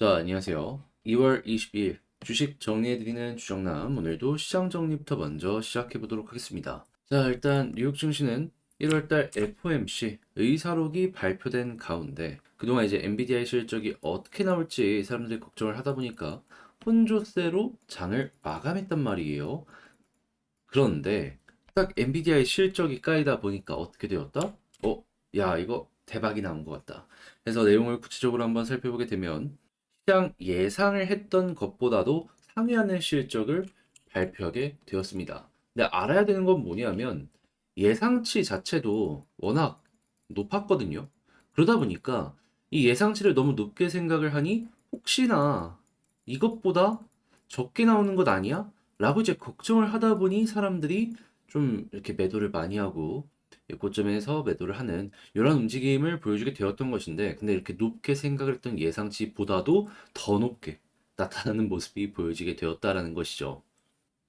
자, 안녕하세요. 2월 22일 주식 정리해드리는 주정남. 오늘도 시장 정리부터 먼저 시작해보도록 하겠습니다. 자, 일단 뉴욕 증시는 1월달 FOMC 의사록이 발표된 가운데 그동안 이제 엔비디아의 실적이 어떻게 나올지 사람들이 걱정을 하다 보니까 혼조세로 장을 마감했단 말이에요. 그런데 딱 엔비디아의 실적이 까이다 보니까 어떻게 되었다? 야, 이거 대박이 나온 것 같다. 그래서 내용을 구체적으로 한번 살펴보게 되면 시장 예상을 했던 것보다도 상회하는 실적을 발표하게 되었습니다. 근데 알아야 되는 건 뭐냐면 예상치 자체도 워낙 높았거든요. 그러다 보니까 이 예상치를 너무 높게 생각을 하니 혹시나 이것보다 적게 나오는 것 아니야? 라고 이제 걱정을 하다 보니 사람들이 좀 이렇게 매도를 많이 하고 고점에서 매도를 하는 이런 움직임을 보여주게 되었던 것인데, 근데 이렇게 높게 생각을 했던 예상치보다도 더 높게 나타나는 모습이 보여지게 되었다라는 것이죠.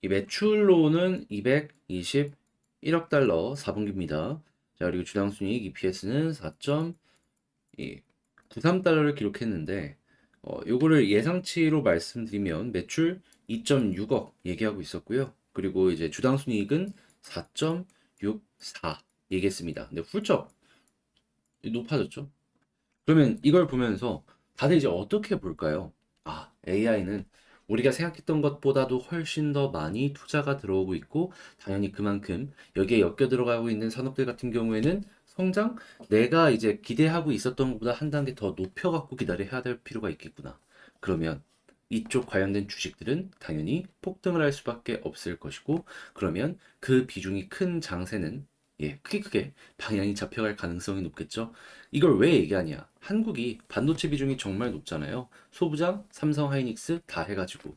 이 매출로는 221억 달러 4분기입니다. 자, 그리고 주당 순이익 EPS는 4.93달러를 기록했는데, 요거를 예상치로 말씀드리면 매출 2.6억 얘기하고 있었고요. 그리고 이제 주당 순이익은 4.64 얘기했습니다. 근데 훌쩍 높아졌죠. 그러면 이걸 보면서 다들 이제 어떻게 볼까요? AI는 우리가 생각했던 것보다도 훨씬 더 많이 투자가 들어오고 있고, 당연히 그만큼 여기에 엮여 들어가고 있는 산업들 같은 경우에는 성장, 내가 이제 기대하고 있었던 것보다 한 단계 더 높여갖고 기다려야 될 필요가 있겠구나. 그러면 이쪽 관련된 주식들은 당연히 폭등을 할 수밖에 없을 것이고, 그러면 그 비중이 큰 장세는 크게 방향이 잡혀갈 가능성이 높겠죠. 이걸 왜 얘기하냐? 한국이 반도체 비중이 정말 높잖아요. 소부장, 삼성, 하이닉스 다 해가지고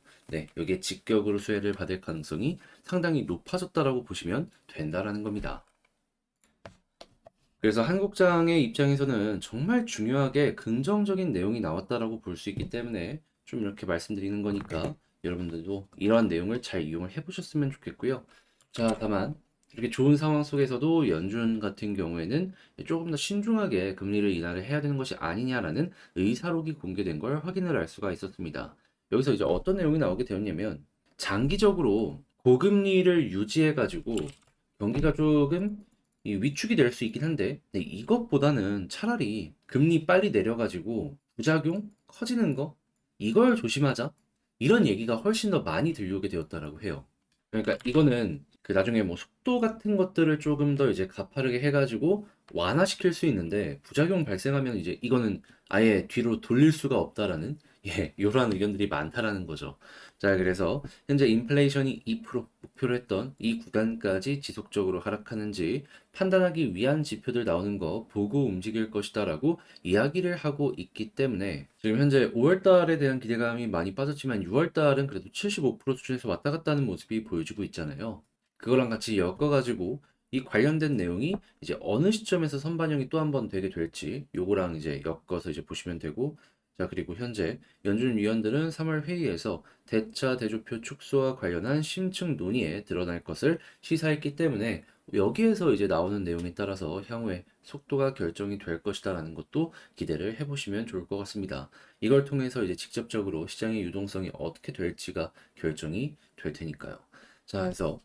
여기에 직격으로 수혜를 받을 가능성이 상당히 높아졌다라고 보시면 된다라는 겁니다. 그래서 한국장의 입장에서는 정말 중요하게 긍정적인 내용이 나왔다라고 볼 수 있기 때문에 좀 이렇게 말씀드리는 거니까 여러분들도 이러한 내용을 잘 이용을 해보셨으면 좋겠고요. 자, 다만 이렇게 좋은 상황 속에서도 연준 같은 경우에는 조금 더 신중하게 금리를 인하를 해야 되는 것이 아니냐라는 의사록이 공개된 걸 확인을 할 수가 있었습니다. 여기서 이제 어떤 내용이 나오게 되었냐면 장기적으로 고금리를 유지해가지고 경기가 조금 이 위축이 될 수 있긴 한데, 근데 이것보다는 차라리 금리 빨리 내려가지고 부작용 커지는 거 이걸 조심하자, 이런 얘기가 훨씬 더 많이 들려오게 되었다라고 해요. 그러니까 이거는 그 나중에 뭐 속도 같은 것들을 조금 더 이제 가파르게 해가지고 완화시킬 수 있는데, 부작용 발생하면 이제 이거는 아예 뒤로 돌릴 수가 없다라는 이러한 의견들이 많다라는 거죠. 자, 그래서 현재 인플레이션이 2% 목표로 했던 이 구간까지 지속적으로 하락하는지 판단하기 위한 지표들 나오는 거 보고 움직일 것이다라고 이야기를 하고 있기 때문에, 지금 현재 5월 달에 대한 기대감이 많이 빠졌지만 6월 달은 그래도 75% 수준에서 왔다 갔다 하는 모습이 보여지고 있잖아요. 그거랑 같이 엮어가지고 이 관련된 내용이 이제 어느 시점에서 선반영이 또 한 번 되게 될지 요거랑 이제 엮어서 이제 보시면 되고, 자, 그리고 현재 연준 위원들은 3월 회의에서 대차 대조표 축소와 관련한 심층 논의에 드러날 것을 시사했기 때문에 여기에서 이제 나오는 내용에 따라서 향후에 속도가 결정이 될 것이다라는 것도 기대를 해보시면 좋을 것 같습니다. 이걸 통해서 이제 직접적으로 시장의 유동성이 어떻게 될지가 결정이 될 테니까요. 자, 그래서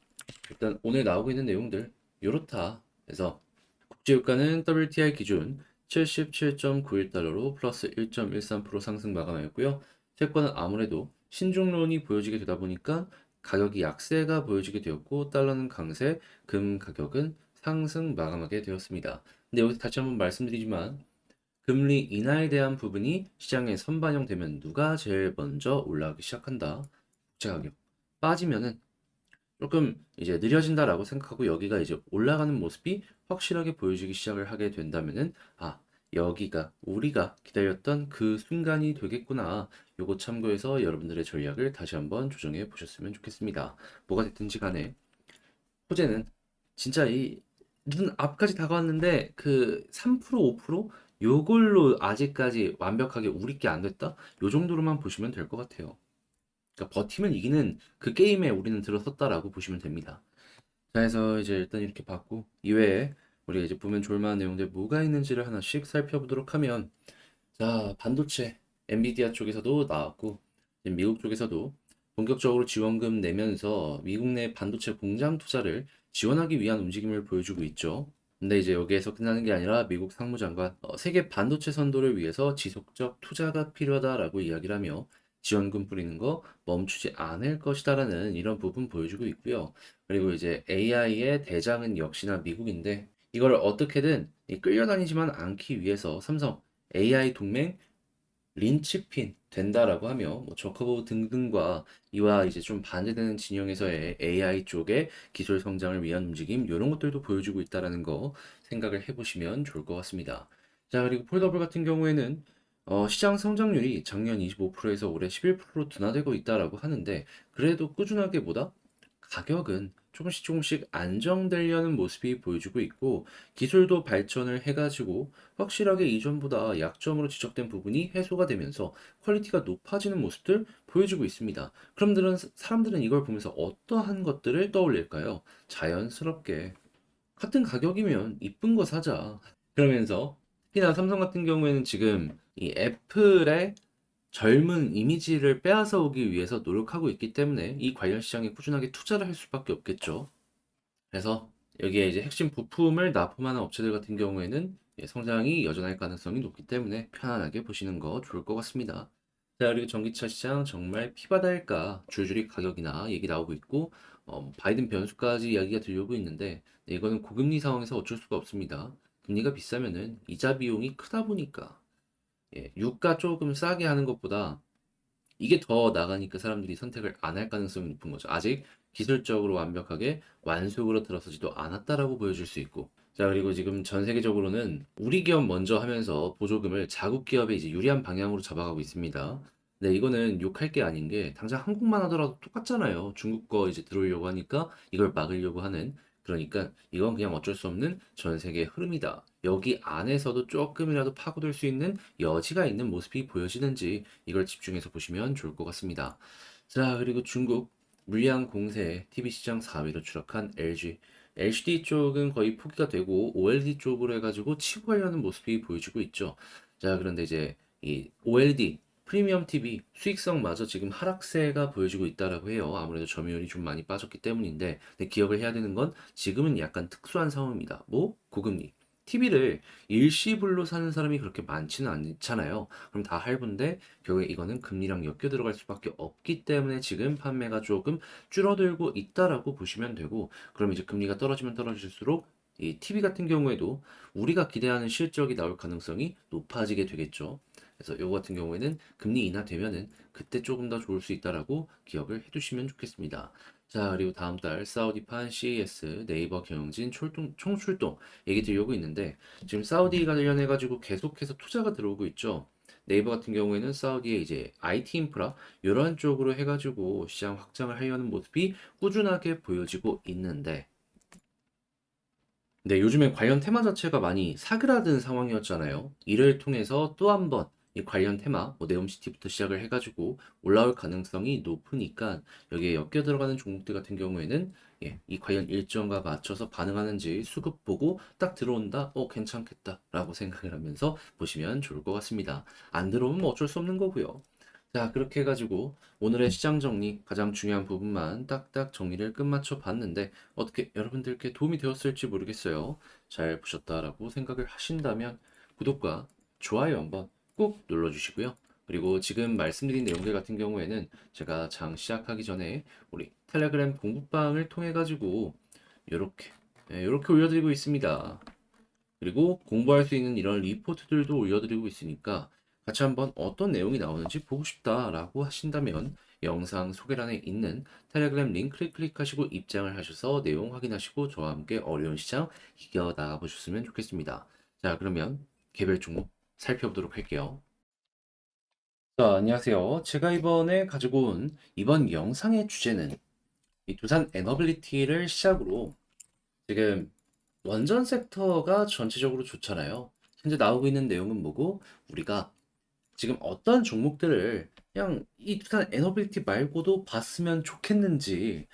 일단 오늘 나오고 있는 내용들 요렇다. 그래서 국제유가는 WTI 기준 77.91달러로 플러스 1.13% 상승 마감하였고요. 채권은 아무래도 신중론이 보여지게 되다 보니까 가격이 약세가 보여지게 되었고, 달러는 강세, 금 가격은 상승 마감하게 되었습니다. 근데 여기서 다시 한번 말씀드리지만 금리 인하에 대한 부분이 시장에 선반영되면 누가 제일 먼저 올라가기 시작한다? 국제 가격. 빠지면은 조금 이제 느려진다라고 생각하고 여기가 이제 올라가는 모습이 확실하게 보여지기 시작을 하게 된다면은, 여기가 우리가 기다렸던 그 순간이 되겠구나. 요거 참고해서 여러분들의 전략을 다시 한번 조정해 보셨으면 좋겠습니다. 뭐가 됐든지 간에 호재는 진짜 이 눈 앞까지 다가왔는데 그 3% 5% 요걸로 아직까지 완벽하게 우리 게 안 됐다? 요 정도로만 보시면 될 것 같아요. 그러니까 버티면 이기는 그 게임에 우리는 들어섰다라고 보시면 됩니다. 자, 해서 이제 일단 이렇게 봤고, 이외에 우리가 이제 보면 좋을 만한 내용들 뭐가 있는지를 하나씩 살펴보도록 하면, 자, 반도체. 엔비디아 쪽에서도 나왔고, 지금 미국 쪽에서도 본격적으로 지원금 내면서 미국 내 반도체 공장 투자를 지원하기 위한 움직임을 보여주고 있죠. 근데 이제 여기에서 끝나는 게 아니라 미국 상무장관, 세계 반도체 선도를 위해서 지속적 투자가 필요하다라고 이야기를 하며 지원금 뿌리는 거 멈추지 않을 것이다라는 이런 부분 보여주고 있고요. 그리고 이제 AI의 대장은 역시나 미국인데 이걸 어떻게든 끌려다니지만 않기 위해서 삼성 AI 동맹 린치핀 된다라고 하며 뭐 저커버 등등과 이와 이제 좀 반대되는 진영에서의 AI 쪽의 기술 성장을 위한 움직임 이런 것들도 보여주고 있다라는 거 생각을 해보시면 좋을 것 같습니다. 자 그리고 폴더블 같은 경우에는 시장 성장률이 작년 25%에서 올해 11%로 둔화되고 있다라고 하는데 그래도 꾸준하게 보다 가격은 조금씩 조금씩 안정되려는 모습이 보여주고 있고 기술도 발전을 해가지고 확실하게 이전보다 약점으로 지적된 부분이 해소가 되면서 퀄리티가 높아지는 모습들 보여주고 있습니다. 그럼 사람들은 이걸 보면서 어떠한 것들을 떠올릴까요? 자연스럽게 같은 가격이면 이쁜 거 사자. 그러면서 특히나 삼성 같은 경우에는 지금 이 애플의 젊은 이미지를 빼앗아 오기 위해서 노력하고 있기 때문에 이 관련 시장에 꾸준하게 투자를 할 수밖에 없겠죠. 그래서 여기에 이제 핵심 부품을 납품하는 업체들 같은 경우에는 성장이 여전할 가능성이 높기 때문에 편안하게 보시는 거 좋을 것 같습니다. 자, 그리고 전기차 시장 정말 피바다일까 줄줄이 가격이나 얘기 나오고 있고 바이든 변수까지 이야기가 들려오고 있는데 이거는 고금리 상황에서 어쩔 수가 없습니다. 금리가 비싸면은 이자 비용이 크다 보니까 유가 조금 싸게 하는 것보다 이게 더 나가니까 사람들이 선택을 안 할 가능성이 높은 거죠. 아직 기술적으로 완벽하게 완숙으로 들어서지도 않았다라고 보여줄 수 있고. 자, 그리고 지금 전 세계적으로는 우리 기업 먼저 하면서 보조금을 자국 기업에 이제 유리한 방향으로 잡아가고 있습니다. 근데 이거는 욕할 게 아닌 게 당장 한국만 하더라도 똑같잖아요. 중국 거 이제 들어오려고 하니까 이걸 막으려고 하는. 그러니까 이건 그냥 어쩔 수 없는 전 세계 흐름이다. 여기 안에서도 조금이라도 파고들 수 있는 여지가 있는 모습이 보여지는지 이걸 집중해서 보시면 좋을 것 같습니다. 자, 그리고 중국 물량 공세 TV 시장 4위로 추락한 LG. LCD 쪽은 거의 포기가 되고 OLED 쪽으로 해가지고 치고 가려는 모습이 보여지고 있죠. 자, 그런데 이제 이 OLED 프리미엄 TV 수익성마저 지금 하락세가 보여지고 있다라고 해요. 아무래도 점유율이 좀 많이 빠졌기 때문인데, 근데 기억을 해야 되는 건 지금은 약간 특수한 상황입니다. 뭐? 고금리. TV를 일시불로 사는 사람이 그렇게 많지는 않잖아요. 그럼 다 할부인데 결국에 이거는 금리랑 엮여 들어갈 수밖에 없기 때문에 지금 판매가 조금 줄어들고 있다라고 보시면 되고 그럼 이제 금리가 떨어지면 떨어질수록 이 TV 같은 경우에도 우리가 기대하는 실적이 나올 가능성이 높아지게 되겠죠. 그래서 요거 같은 경우에는 금리 인하되면은 그때 조금 더 좋을 수 있다라고 기억을 해두시면 좋겠습니다. 자, 그리고 다음 달 사우디판 CES 네이버 경영진 총출동 얘기 들려오고 있는데 지금 사우디가 관련해가지고 계속해서 투자가 들어오고 있죠. 네이버 같은 경우에는 사우디의 이제 IT 인프라 이런 쪽으로 해가지고 시장 확장을 하려는 모습이 꾸준하게 보여지고 있는데 네, 요즘에 관련 테마 자체가 많이 사그라든 상황이었잖아요. 이를 통해서 또 한 번 이 관련 테마, 뭐 네옴시티부터 시작을 해가지고 올라올 가능성이 높으니까 여기에 엮여 들어가는 종목들 같은 경우에는 이 관련 일정과 맞춰서 반응하는지 수급 보고 딱 들어온다? 괜찮겠다라고 생각을 하면서 보시면 좋을 것 같습니다. 안 들어오면 뭐 어쩔 수 없는 거고요. 자, 그렇게 해가지고 오늘의 시장 정리 가장 중요한 부분만 딱딱 정리를 끝마쳐 봤는데 어떻게 여러분들께 도움이 되었을지 모르겠어요. 잘 보셨다라고 생각을 하신다면 구독과 좋아요 한번 꼭 눌러주시고요. 그리고 지금 말씀드린 내용들 같은 경우에는 제가 장 시작하기 전에 우리 텔레그램 공부방을 통해 가지고 이렇게 이렇게 올려드리고 있습니다. 그리고 공부할 수 있는 이런 리포트들도 올려드리고 있으니까 같이 한번 어떤 내용이 나오는지 보고 싶다라고 하신다면 영상 소개란에 있는 텔레그램 링크를 클릭하시고 입장을 하셔서 내용 확인하시고 저와 함께 어려운 시장 이겨나가 보셨으면 좋겠습니다. 자, 그러면 개별 종목 살펴보도록 할게요. 자, 안녕하세요. 제가 이번에 가지고 온 이번 영상의 주제는 이 두산 에너빌리티를 시작으로 지금 원전 섹터가 전체적으로 좋잖아요. 현재 나오고 있는 내용은 뭐고, 우리가 지금 어떤 종목들을 그냥 이 두산 에너빌리티 말고도 봤으면 좋겠는지,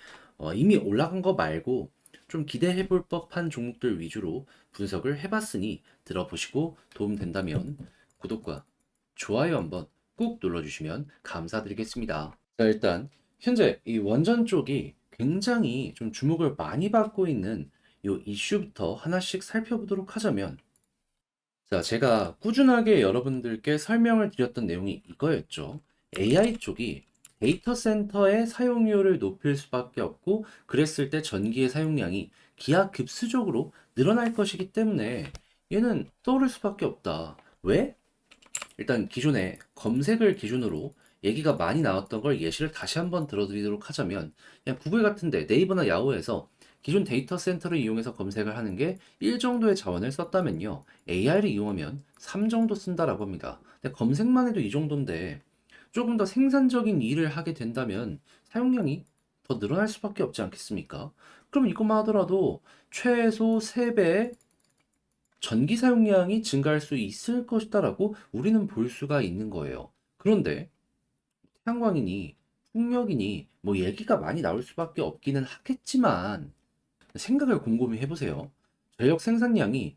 이미 올라간 거 말고 좀 기대해 볼 법한 종목들 위주로 분석을 해봤으니 들어보시고 도움 된다면 구독과 좋아요 한번 꾹 눌러주시면 감사드리겠습니다. 자, 일단 현재 이 원전 쪽이 굉장히 좀 주목을 많이 받고 있는 이 이슈부터 하나씩 살펴보도록 하자면, 자, 제가 꾸준하게 여러분들께 설명을 드렸던 내용이 이거였죠. AI 쪽이 데이터 센터의 사용료를 높일 수밖에 없고, 그랬을 때 전기의 사용량이 기하급수적으로 늘어날 것이기 때문에 얘는 떠오를 수밖에 없다. 왜? 일단 기존에 검색을 기준으로 얘기가 많이 나왔던 걸 예시를 다시 한번 들어드리도록 하자면, 그냥 구글 같은데 네이버나 야후에서 기존 데이터 센터를 이용해서 검색을 하는 게 1 정도의 자원을 썼다면요, AI를 이용하면 3 정도 쓴다라고 합니다. 근데 검색만 해도 이 정도인데 조금 더 생산적인 일을 하게 된다면 사용량이 더 늘어날 수밖에 없지 않겠습니까? 그럼 이것만 하더라도 최소 3배의 전기 사용량이 증가할 수 있을 것이다라고 우리는 볼 수가 있는 거예요. 그런데 태양광이니 풍력이니 뭐 얘기가 많이 나올 수밖에 없기는 하겠지만, 생각을 곰곰이 해보세요. 전력 생산량이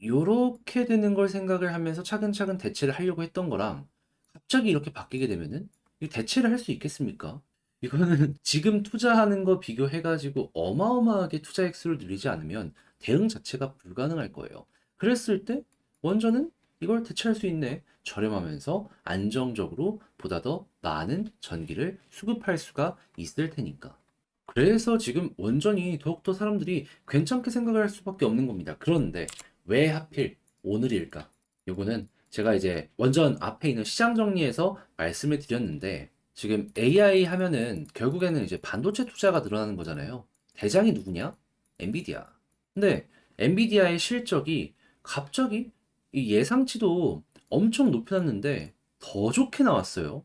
요렇게 되는 걸 생각을 하면서 차근차근 대체를 하려고 했던 거랑 갑자기 이렇게 바뀌게 되면은 이 대체를 할 수 있겠습니까? 이거는 지금 투자하는 거 비교해가지고 어마어마하게 투자 액수를 늘리지 않으면 대응 자체가 불가능할 거예요. 그랬을 때 원전은 이걸 대체할 수 있네. 저렴하면서 안정적으로 보다 더 많은 전기를 수급할 수가 있을 테니까. 그래서 지금 원전이 더욱더 사람들이 괜찮게 생각을 할 수밖에 없는 겁니다. 그런데 왜 하필 오늘일까? 요거는 제가 이제 원전 앞에 있는 시장 정리에서 말씀을 드렸는데, 지금 AI 하면은 결국에는 이제 반도체 투자가 늘어나는 거잖아요. 대장이 누구냐? 엔비디아. 근데 엔비디아의 실적이 갑자기 이 예상치도 엄청 높여놨는데 더 좋게 나왔어요.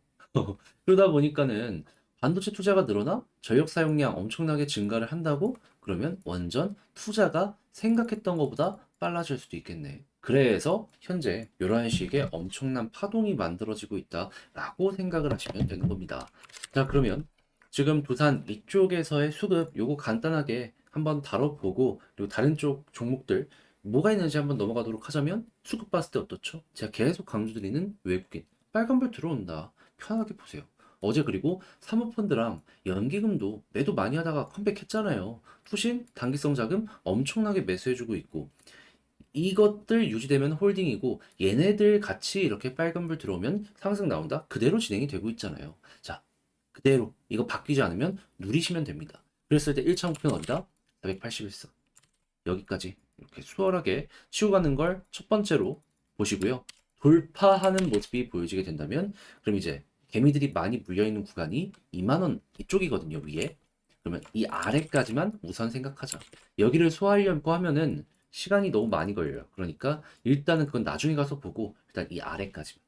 그러다 보니까는 반도체 투자가 늘어나 전력 사용량 엄청나게 증가를 한다고? 그러면 원전 투자가 생각했던 것보다 빨라질 수도 있겠네. 그래서 현재 이런 식의 엄청난 파동이 만들어지고 있다라고 생각을 하시면 되는 겁니다. 자, 그러면 지금 두산 이쪽에서의 수급 요거 간단하게 한번 다뤄보고, 그리고 다른 쪽 종목들 뭐가 있는지 한번 넘어가도록 하자면, 수급 봤을 때 어떻죠? 제가 계속 강조드리는 외국인 빨간불 들어온다. 편하게 보세요. 어제 그리고 사모펀드랑 연기금도 매도 많이 하다가 컴백했잖아요. 투신, 단기성 자금 엄청나게 매수해주고 있고, 이것들 유지되면 홀딩이고, 얘네들 같이 이렇게 빨간불 들어오면 상승 나온다? 그대로 진행이 되고 있잖아요. 자, 그대로 이거 바뀌지 않으면 누리시면 됩니다. 그랬을 때 1차 목표는 어디다? 481선. 여기까지 이렇게 수월하게 치고 가는 걸 첫 번째로 보시고요. 돌파하는 모습이 보여지게 된다면, 그럼 이제 개미들이 많이 물려있는 구간이 2만 원 이쪽이거든요, 위에. 그러면 이 아래까지만 우선 생각하자. 여기를 소화하려고 하면은 시간이 너무 많이 걸려요. 그러니까 일단은 그건 나중에 가서 보고, 일단 이 아래까지만.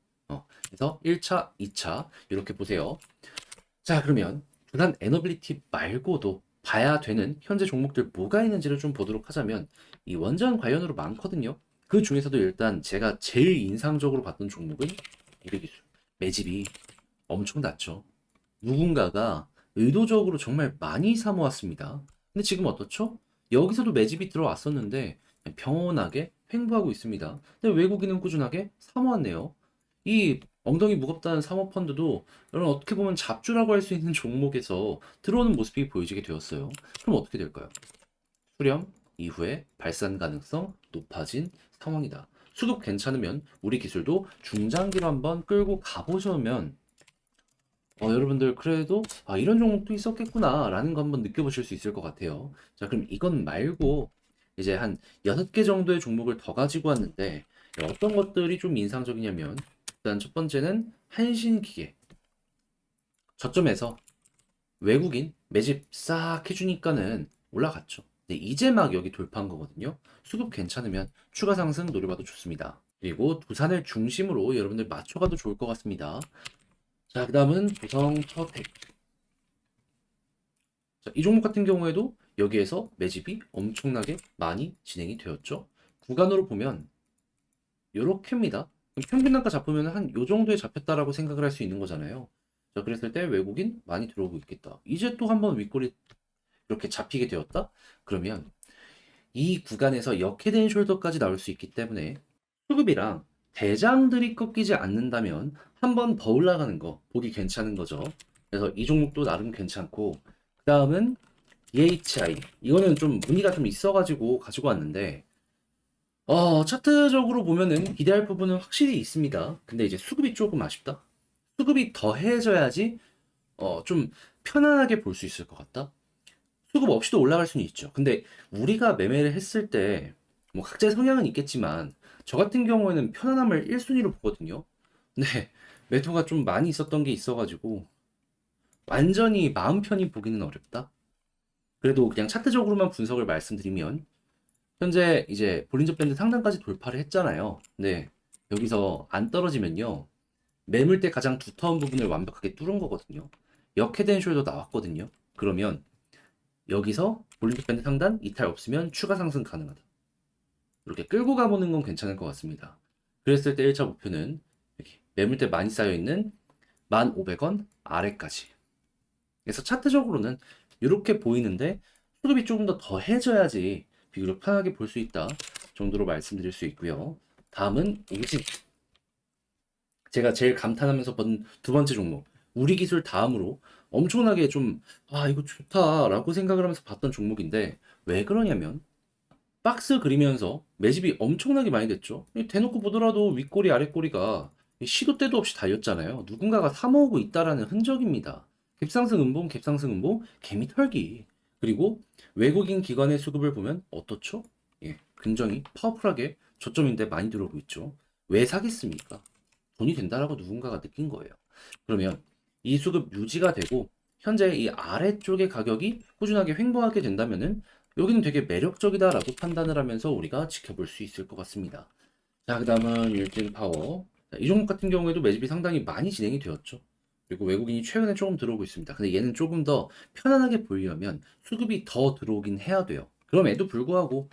그래서 1차, 2차 이렇게 보세요. 자, 그러면 두산 에너빌리티 말고도 봐야 되는 현재 종목들 뭐가 있는지를 좀 보도록 하자면, 이 원전 관련으로 많거든요. 그 중에서도 일단 제가 제일 인상적으로 봤던 종목은 미래기술. 매집이 엄청 낮죠. 누군가가 의도적으로 정말 많이 사모았습니다. 근데 지금 어떻죠? 여기서도 매집이 들어왔었는데 그냥 평온하게 횡보하고 있습니다. 근데 외국인은 꾸준하게 사모았네요. 이 엉덩이 무겁다는 사모펀드도 여러분 어떻게 보면 잡주라고 할 수 있는 종목에서 들어오는 모습이 보여지게 되었어요. 그럼 어떻게 될까요? 수렴 이후에 발산 가능성 높아진 상황이다. 수급 괜찮으면 우리 기술도 중장기로 한번 끌고 가보시면, 여러분들 그래도 이런 종목도 있었겠구나 라는 거 한번 느껴보실 수 있을 것 같아요. 자, 그럼 이건 말고 이제 한 6개 정도의 종목을 더 가지고 왔는데, 어떤 것들이 좀 인상적이냐면, 일단 첫 번째는 한신기계. 저점에서 외국인 매집 싹 해주니까는 올라갔죠. 근데 이제 막 여기 돌파한 거거든요. 수급 괜찮으면 추가 상승 노려봐도 좋습니다. 그리고 두산을 중심으로 여러분들 맞춰가도 좋을 것 같습니다. 자, 그 다음은 두성터텍. 자, 이 종목 같은 경우에도 여기에서 매집이 엄청나게 많이 진행이 되었죠. 구간으로 보면 요렇게입니다. 평균 단가 잡으면 한 요 정도에 잡혔다라고 생각을 할 수 있는 거잖아요. 자, 그랬을 때 외국인 많이 들어오고 있겠다. 이제 또 한번 윗골이 이렇게 잡히게 되었다? 그러면 이 구간에서 역헤드앤 숄더까지 나올 수 있기 때문에, 수급이랑 대장들이 꺾이지 않는다면 한 번 더 올라가는 거 보기 괜찮은 거죠. 그래서 이 종목도 나름 괜찮고, 그 다음은 DHI. 이거는 좀 무늬가 좀 있어가지고 가지고 왔는데, 차트적으로 보면은 기대할 부분은 확실히 있습니다. 근데 이제 수급이 조금 아쉽다. 수급이 더해져야지 좀 편안하게 볼 수 있을 것 같다. 수급 없이도 올라갈 수는 있죠. 근데 우리가 매매를 했을 때 뭐 각자의 성향은 있겠지만 저 같은 경우에는 편안함을 1순위로 보거든요. 근데 매도가 좀 많이 있었던 게 있어가지고 완전히 마음 편히 보기는 어렵다. 그래도 그냥 차트적으로만 분석을 말씀드리면 현재 이제 볼린저 밴드 상단까지 돌파를 했잖아요. 네. 여기서 안 떨어지면요. 매물대 가장 두터운 부분을 완벽하게 뚫은 거거든요. 역헤드앤 숄더 나왔거든요. 그러면 여기서 볼린저 밴드 상단 이탈 없으면 추가 상승 가능하다. 이렇게 끌고 가보는 건 괜찮을 것 같습니다. 그랬을 때 1차 목표는 여기 매물대 많이 쌓여있는 1,500원 아래까지. 그래서 차트적으로는 이렇게 보이는데 수급이 조금 더 더해져야지 비교적 편하게 볼 수 있다 정도로 말씀드릴 수 있고요. 다음은 우진. 제가 제일 감탄하면서 본 두 번째 종목. 우리 기술 다음으로 엄청나게 좀, 이거 좋다라고 생각을 하면서 봤던 종목인데, 왜 그러냐면, 박스 그리면서 매집이 엄청나게 많이 됐죠. 대놓고 보더라도 윗꼬리 아랫꼬리가 시도 때도 없이 달렸잖아요. 누군가가 사모으고 있다라는 흔적입니다. 갭상승 음봉, 갭상승 음봉, 개미 털기. 그리고 외국인 기관의 수급을 보면 어떻죠? 예, 굉장히 파워풀하게 저점인데 많이 들어오고 있죠. 왜 사겠습니까? 돈이 된다라고 누군가가 느낀 거예요. 그러면 이 수급 유지가 되고 현재 이 아래쪽의 가격이 꾸준하게 횡보하게 된다면은 여기는 되게 매력적이다라고 판단을 하면서 우리가 지켜볼 수 있을 것 같습니다. 자, 그 다음은 율진 파워. 자, 이 종목 같은 경우에도 매집이 상당히 많이 진행이 되었죠. 그리고 외국인이 최근에 조금 들어오고 있습니다. 근데 얘는 조금 더 편안하게 보이려면 수급이 더 들어오긴 해야 돼요. 그럼에도 불구하고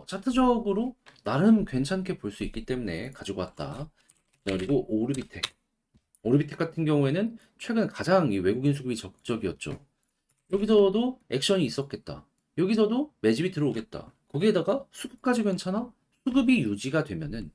차트적으로 나름 괜찮게 볼 수 있기 때문에 가지고 왔다. 그리고 오르비텍. 오르비텍 같은 경우에는 최근 가장 이 외국인 수급이 적적이었죠. 여기서도 액션이 있었겠다. 여기서도 매집이 들어오겠다. 거기에다가 수급까지 괜찮아? 수급이 유지가 되면은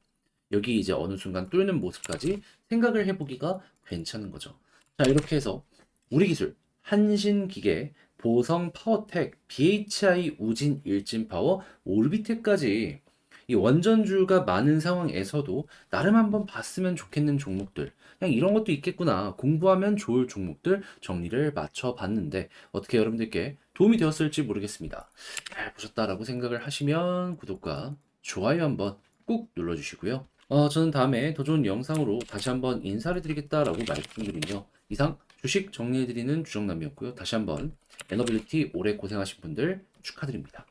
여기 이제 어느 순간 뚫는 모습까지 생각을 해보기가 괜찮은 거죠. 자, 이렇게 해서 우리 기술, 한신기계, 보성 파워텍, BHI, 우진, 일진파워, 올비텍까지 이 원전주가 많은 상황에서도 나름 한번 봤으면 좋겠는 종목들, 그냥 이런 것도 있겠구나, 공부하면 좋을 종목들 정리를 맞춰 봤는데 어떻게 여러분들께 도움이 되었을지 모르겠습니다. 잘 보셨다라고 생각을 하시면 구독과 좋아요 한번 꾹 눌러주시고요. 저는 다음에 더 좋은 영상으로 다시 한번 인사를 드리겠다라고 말씀드리며 이상 주식 정리해드리는 주정남이었고요. 다시 한번 에너빌리티 오래 고생하신 분들 축하드립니다.